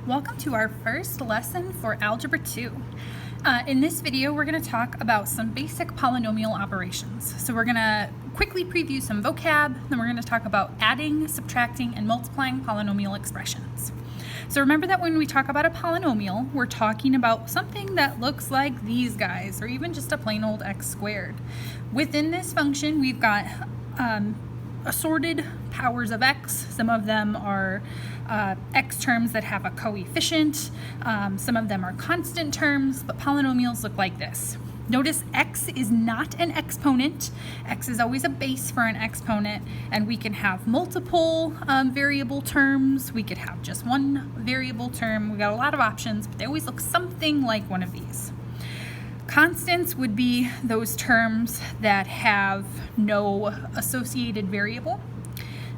Welcome to our first lesson for Algebra 2. In this video, we're going to talk about some basic polynomial operations. So we're going to quickly preview some vocab, then we're going to talk about adding, subtracting, and multiplying polynomial expressions. So remember that when we talk about a polynomial, we're talking about something that looks like these guys, or even just a plain old x squared. Within this function, we've got assorted powers of x. Some of them are x terms that have a coefficient. Some of them are constant terms, but polynomials look like this. Notice x is not an exponent. X is always a base for an exponent, and we can have multiple variable terms. We could have just one variable term. We got a lot of options, but they always look something like one of these. Constants would be those terms that have no associated variable.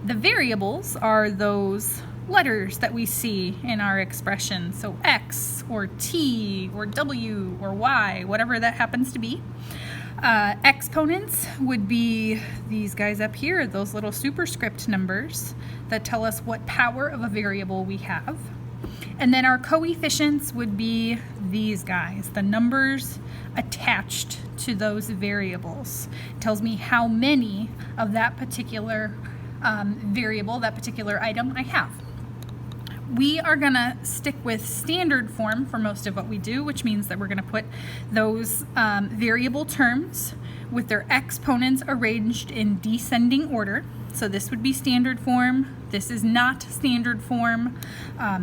The variables are those letters that we see in our expression, so x or t or w or y, whatever that happens to be. Exponents would be these guys up here, those little superscript numbers that tell us what power of a variable we have. And then our coefficients would be these guys, the numbers attached to those variables. It tells me how many of that particular variable, that particular item I have. We are going to stick with standard form for most of what we do, which means that we're going to put those variable terms with their exponents arranged in descending order. So this would be standard form. This is not standard form.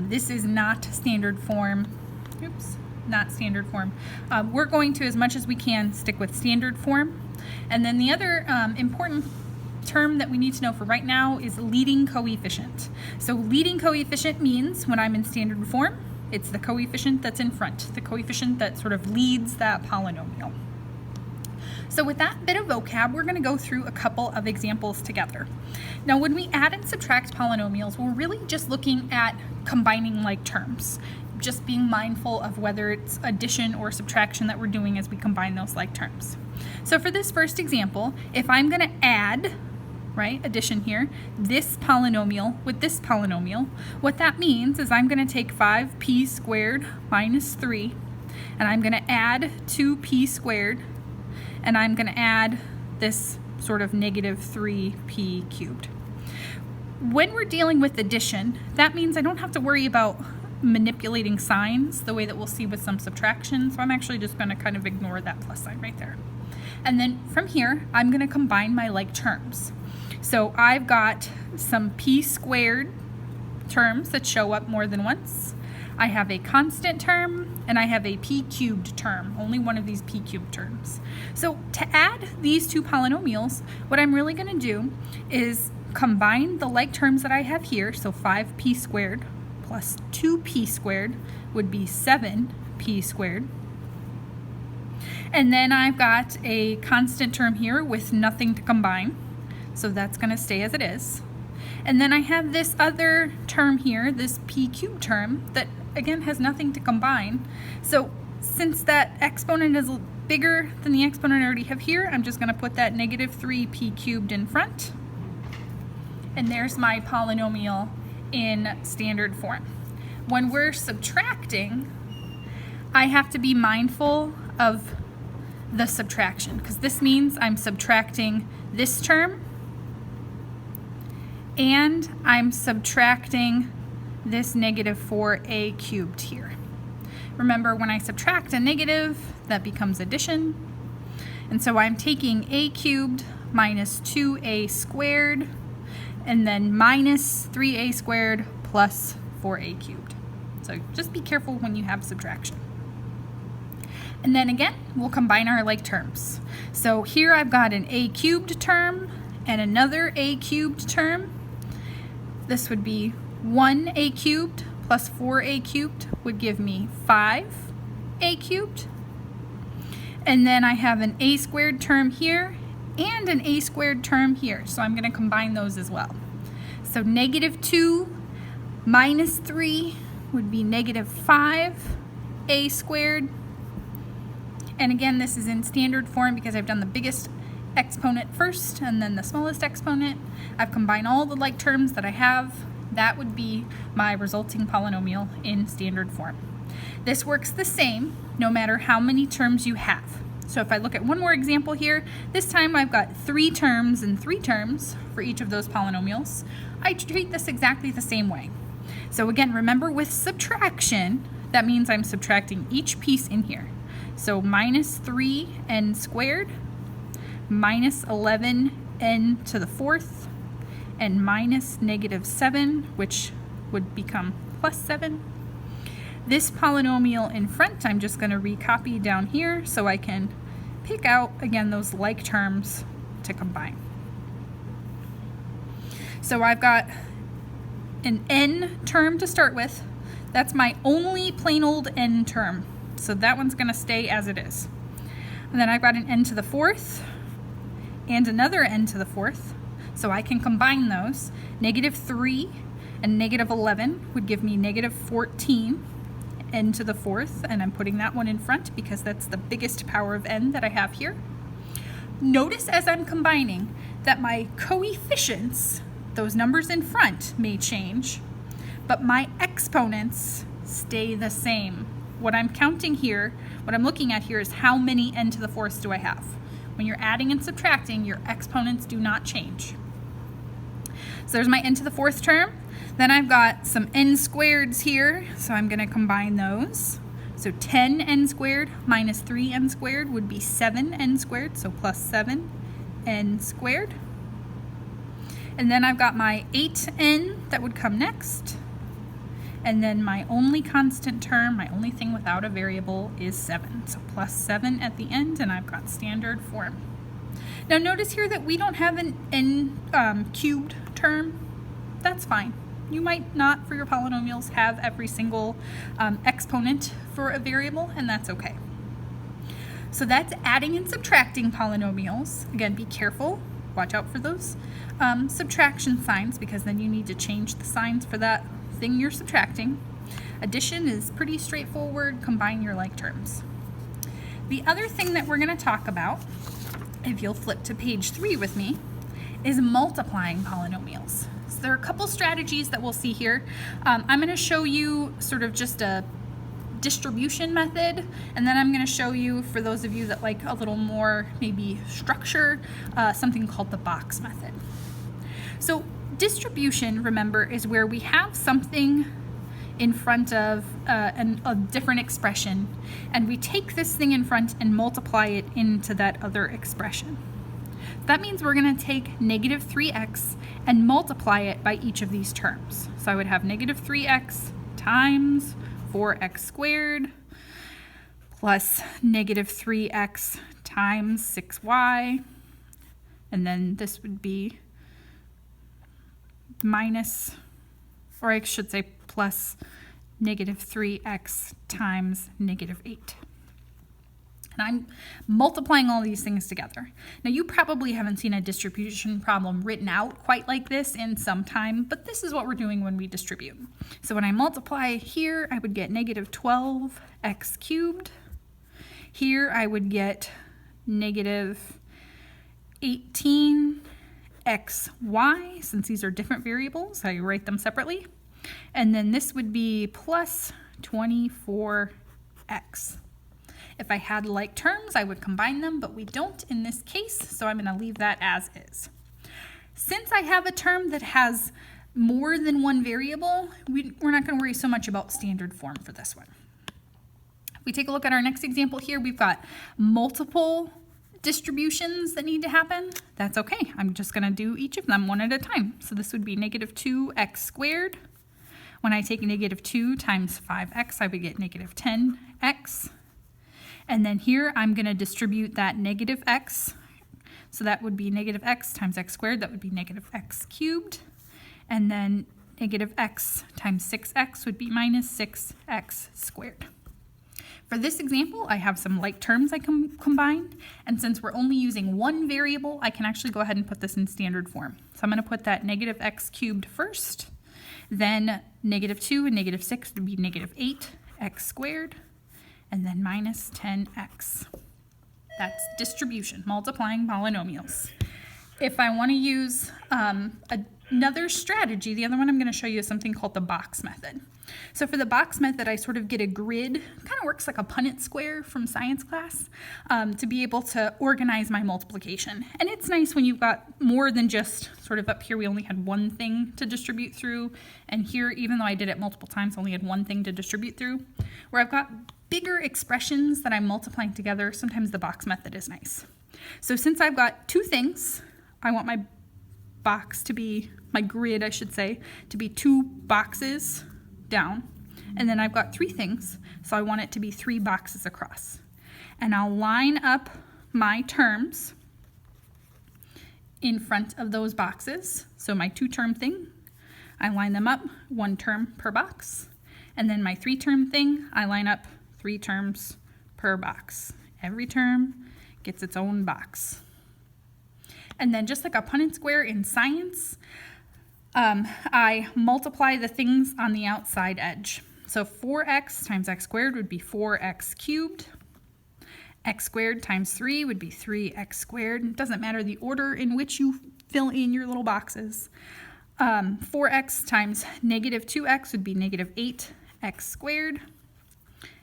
This is not standard form. Oops, not standard form. We're going to, as much as we can, stick with standard form. And then the other important term that we need to know for right now is leading coefficient. So leading coefficient means when I'm in standard form, it's the coefficient that's in front, the coefficient that sort of leads that polynomial. So with that bit of vocab, we're going to go through a couple of examples together. Now, when we add and subtract polynomials, we're really just looking at combining like terms, just being mindful of whether it's addition or subtraction that we're doing as we combine those like terms. So for this first example, if I'm going to add, addition here, this polynomial with this polynomial, what that means is I'm going to take 5p squared minus 3, and I'm going to add 2p squared, and I'm going to add this sort of negative 3p cubed. When we're dealing with addition, that means I don't have to worry about manipulating signs the way that we'll see with some subtraction, so I'm actually just going to kind of ignore that plus sign right there. And then from here, I'm going to combine my like terms. So I've got some p squared terms that show up more than once. I have a constant term, and I have a p cubed term, only one of these p cubed terms. So to add these two polynomials, what I'm really going to do is combine the like terms that I have here, so 5p squared plus 2p squared would be 7p squared. And then I've got a constant term here with nothing to combine, so that's going to stay as it is. And then I have this other term here, this p cubed term, that again has nothing to combine. So since that exponent is bigger than the exponent I already have here, I'm just going to put that negative 3p cubed in front. And there's my polynomial in standard form. When we're subtracting, I have to be mindful of the subtraction, because this means I'm subtracting this term and I'm subtracting this negative 4a cubed here. Remember, when I subtract a negative, that becomes addition. And so I'm taking a cubed minus 2a squared, and then minus 3a squared plus 4a cubed. So just be careful when you have subtraction. And then again, we'll combine our like terms. So here I've got an a cubed term and another a cubed term. This would be 1a cubed plus 4a cubed would give me 5a cubed. And then I have an a squared term here and an a squared term here, so I'm going to combine those as well. So negative 2 minus 3 would be negative 5a squared. And again, this is in standard form because I've done the biggest exponent first and then the smallest exponent. I've combined all the like terms that I have that would be my resulting polynomial in standard form. This works the same no matter how many terms you have. So if I look at one more example here, this time I've got 3 terms and 3 terms for each of those polynomials. I treat this exactly the same way. So again, remember with subtraction, that means I'm subtracting each piece in here. So minus 3n squared, minus 11n to the 4th, and minus negative 7, which would become plus 7. This polynomial in front, I'm just going to recopy down here so I can pick out, again, those like terms to combine. So I've got an n term to start with. That's my only plain old n term. So that one's going to stay as it is. And then I've got an n to the 4th and another n to the 4th. So I can combine those. Negative 3 and negative 11 would give me negative 14 n to the 4th, and I'm putting that one in front because that's the biggest power of n that I have here. Notice as I'm combining that my coefficients, those numbers in front, may change, but my exponents stay the same. What I'm counting here, what I'm looking at here is how many n to the 4th do I have. When you're adding and subtracting, your exponents do not change. So there's my n to the 4th term. Then I've got some n squareds here, so I'm going to combine those. So 10n squared minus 3n squared would be 7n squared, so plus 7n squared. And then I've got my 8n that would come next. And then my only constant term, my only thing without a variable, is 7. So plus 7 at the end, and I've got standard form. Now notice here that we don't have an n cubed term. That's fine. You might not, for your polynomials, have every single exponent for a variable, and that's okay. So that's adding and subtracting polynomials. Again, be careful. Watch out for those subtraction signs, because then you need to change the signs for that thing you're subtracting. Addition is pretty straightforward. Combine your like terms. The other thing that we're going to talk about, if you'll flip to page 3 with me, is multiplying polynomials. So there are a couple strategies that we'll see here. I'm going to show you sort of just a distribution method, and then I'm going to show you, for those of you that like a little more maybe structure, something called the box method. So distribution, remember, is where we have something in front of a different expression, and we take this thing in front and multiply it into that other expression. That means we're going to take negative 3x and multiply it by each of these terms. So I would have negative 3x times 4x squared plus negative 3x times 6y, and then this would be minus, or I should say plus negative 3x times negative 8. And I'm multiplying all these things together. Now you probably haven't seen a distribution problem written out quite like this in some time, but this is what we're doing when we distribute. So when I multiply here, I would get negative 12x cubed. Here I would get negative 18xy, since these are different variables, I write them separately. And then this would be plus 24x. If I had like terms, I would combine them, but we don't in this case, so I'm going to leave that as is. Since I have a term that has more than one variable, we're not going to worry so much about standard form for this one. If we take a look at our next example here, we've got multiple distributions that need to happen. That's okay. I'm just going to do each of them one at a time. So this would be negative 2x squared. When I take negative 2 times 5x, I would get negative 10x. And then here I'm going to distribute that negative x. So that would be negative x times x squared. That would be negative x cubed. And then negative x times 6x would be minus 6x squared. For this example, I have some like terms I can combine. And since we're only using one variable, I can actually go ahead and put this in standard form. So I'm going to put that negative x cubed first. Then negative 2 and negative 6 would be negative 8x squared. And then minus 10x. That's distribution, multiplying polynomials. If I want to use a Another strategy, the other one I'm going to show you is something called the box method. So for the box method, I sort of get a grid, kind of works like a Punnett square from science class, to be able to organize my multiplication. And it's nice when you've got more than just sort of up here, we only had one thing to distribute through. And here, even though I did it multiple times, I only had one thing to distribute through. Where I've got bigger expressions that I'm multiplying together, sometimes the box method is nice. So since I've got two things, I want my box to be, my grid I should say, to be two boxes down, and then I've got three things, so I want it to be three boxes across. And I'll line up my terms in front of those boxes. So my two-term thing, I line them up, one term per box, and then my three-term thing, I line up three terms per box. Every term gets its own box. And then just like a Punnett square in science, I multiply the things on the outside edge. So 4x times x squared would be 4x cubed. X squared times 3 would be 3x squared. It doesn't matter the order in which you fill in your little boxes. 4x times negative 2x would be negative 8x squared.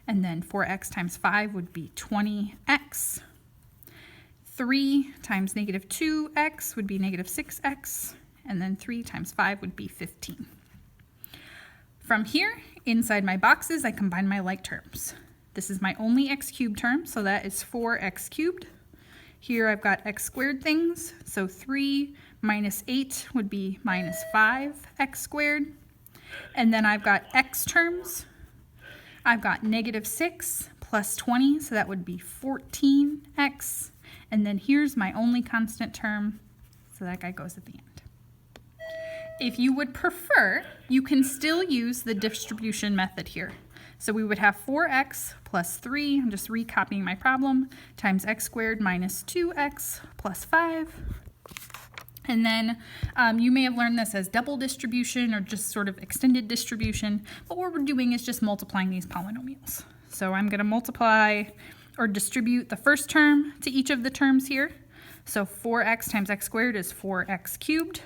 And then 4x times 5 would be 20x. 3 times negative 2x would be negative 6x, and then 3 times 5 would be 15. From here, inside my boxes, I combine my like terms. This is my only x cubed term, so that is 4x cubed. Here I've got x squared things, so 3 minus 8 would be minus 5x squared. And then I've got x terms. I've got negative 6 plus 20, so that would be 14x. And then here's my only constant term, so that guy goes at the end. If you would prefer, you can still use the distribution method here. So we would have 4x plus 3, I'm just recopying my problem, times x squared minus 2x plus 5. And then you may have learned this as double distribution or just sort of extended distribution, but what we're doing is just multiplying these polynomials. So I'm going to multiply or distribute the first term to each of the terms here. So 4x times x squared is 4x cubed.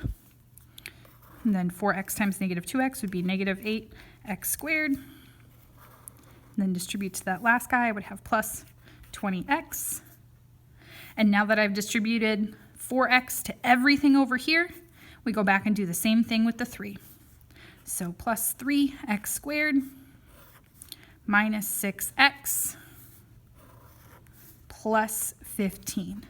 And then 4x times negative 2x would be negative 8x squared. And then distribute to that last guy, I would have plus 20x. And now that I've distributed 4x to everything over here, we go back and do the same thing with the 3. So plus 3x squared minus 6x plus 15.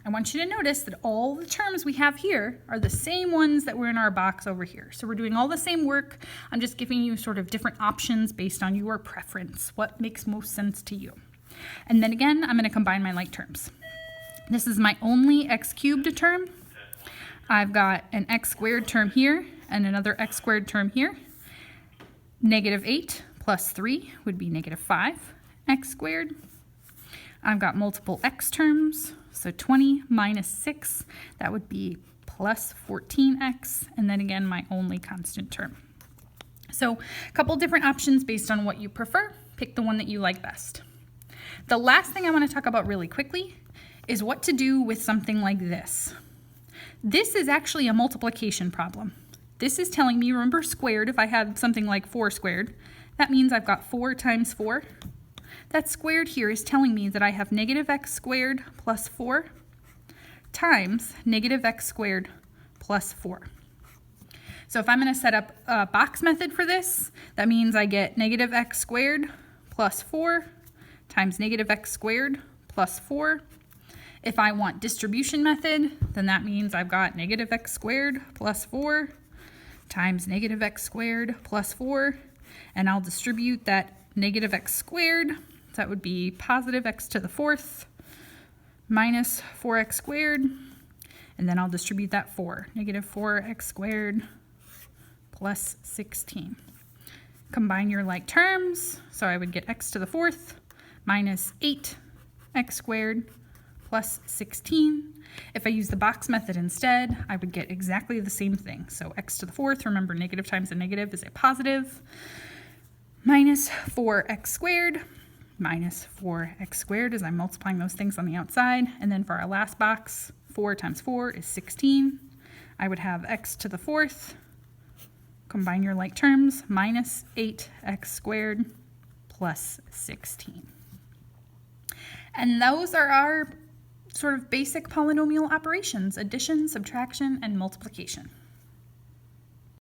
I want you to notice that all the terms we have here are the same ones that were in our box over here. So we're doing all the same work. I'm just giving you sort of different options based on your preference, what makes most sense to you. And then again, I'm going to combine my like terms. This is my only x cubed term. I've got an x squared term here and another x squared term here. Negative 8 plus 3 would be negative 5x squared. I've got multiple x terms, so 20 minus 6, that would be plus 14x, and then again my only constant term. So a couple different options based on what you prefer. Pick the one that you like best. The last thing I want to talk about really quickly is what to do with something like this. This is actually a multiplication problem. This is telling me, remember squared, if I had something like 4 squared, that means I've got 4 times 4. That squared here is telling me that I have negative x squared plus 4 times negative x squared plus 4. So if I'm going to set up a box method for this, that means I get negative x squared plus 4 times negative x squared plus 4. If I want distribution method, then that means I've got negative x squared plus 4 times negative x squared plus 4, and I'll distribute that negative x squared. That would be positive x to the 4th minus 4x squared, and then I'll distribute that 4. Negative 4x squared plus 16. Combine your like terms, so I would get x to the 4th minus 8x squared plus 16. If I use the box method instead, I would get exactly the same thing. So x to the 4th, remember negative times a negative is a positive, minus 4x squared minus 4x squared as I'm multiplying those things on the outside. And then for our last box, 4 times 4 is 16. I would have x to the fourth, combine your like terms, minus 8x squared plus 16. And those are our sort of basic polynomial operations: addition, subtraction, and multiplication.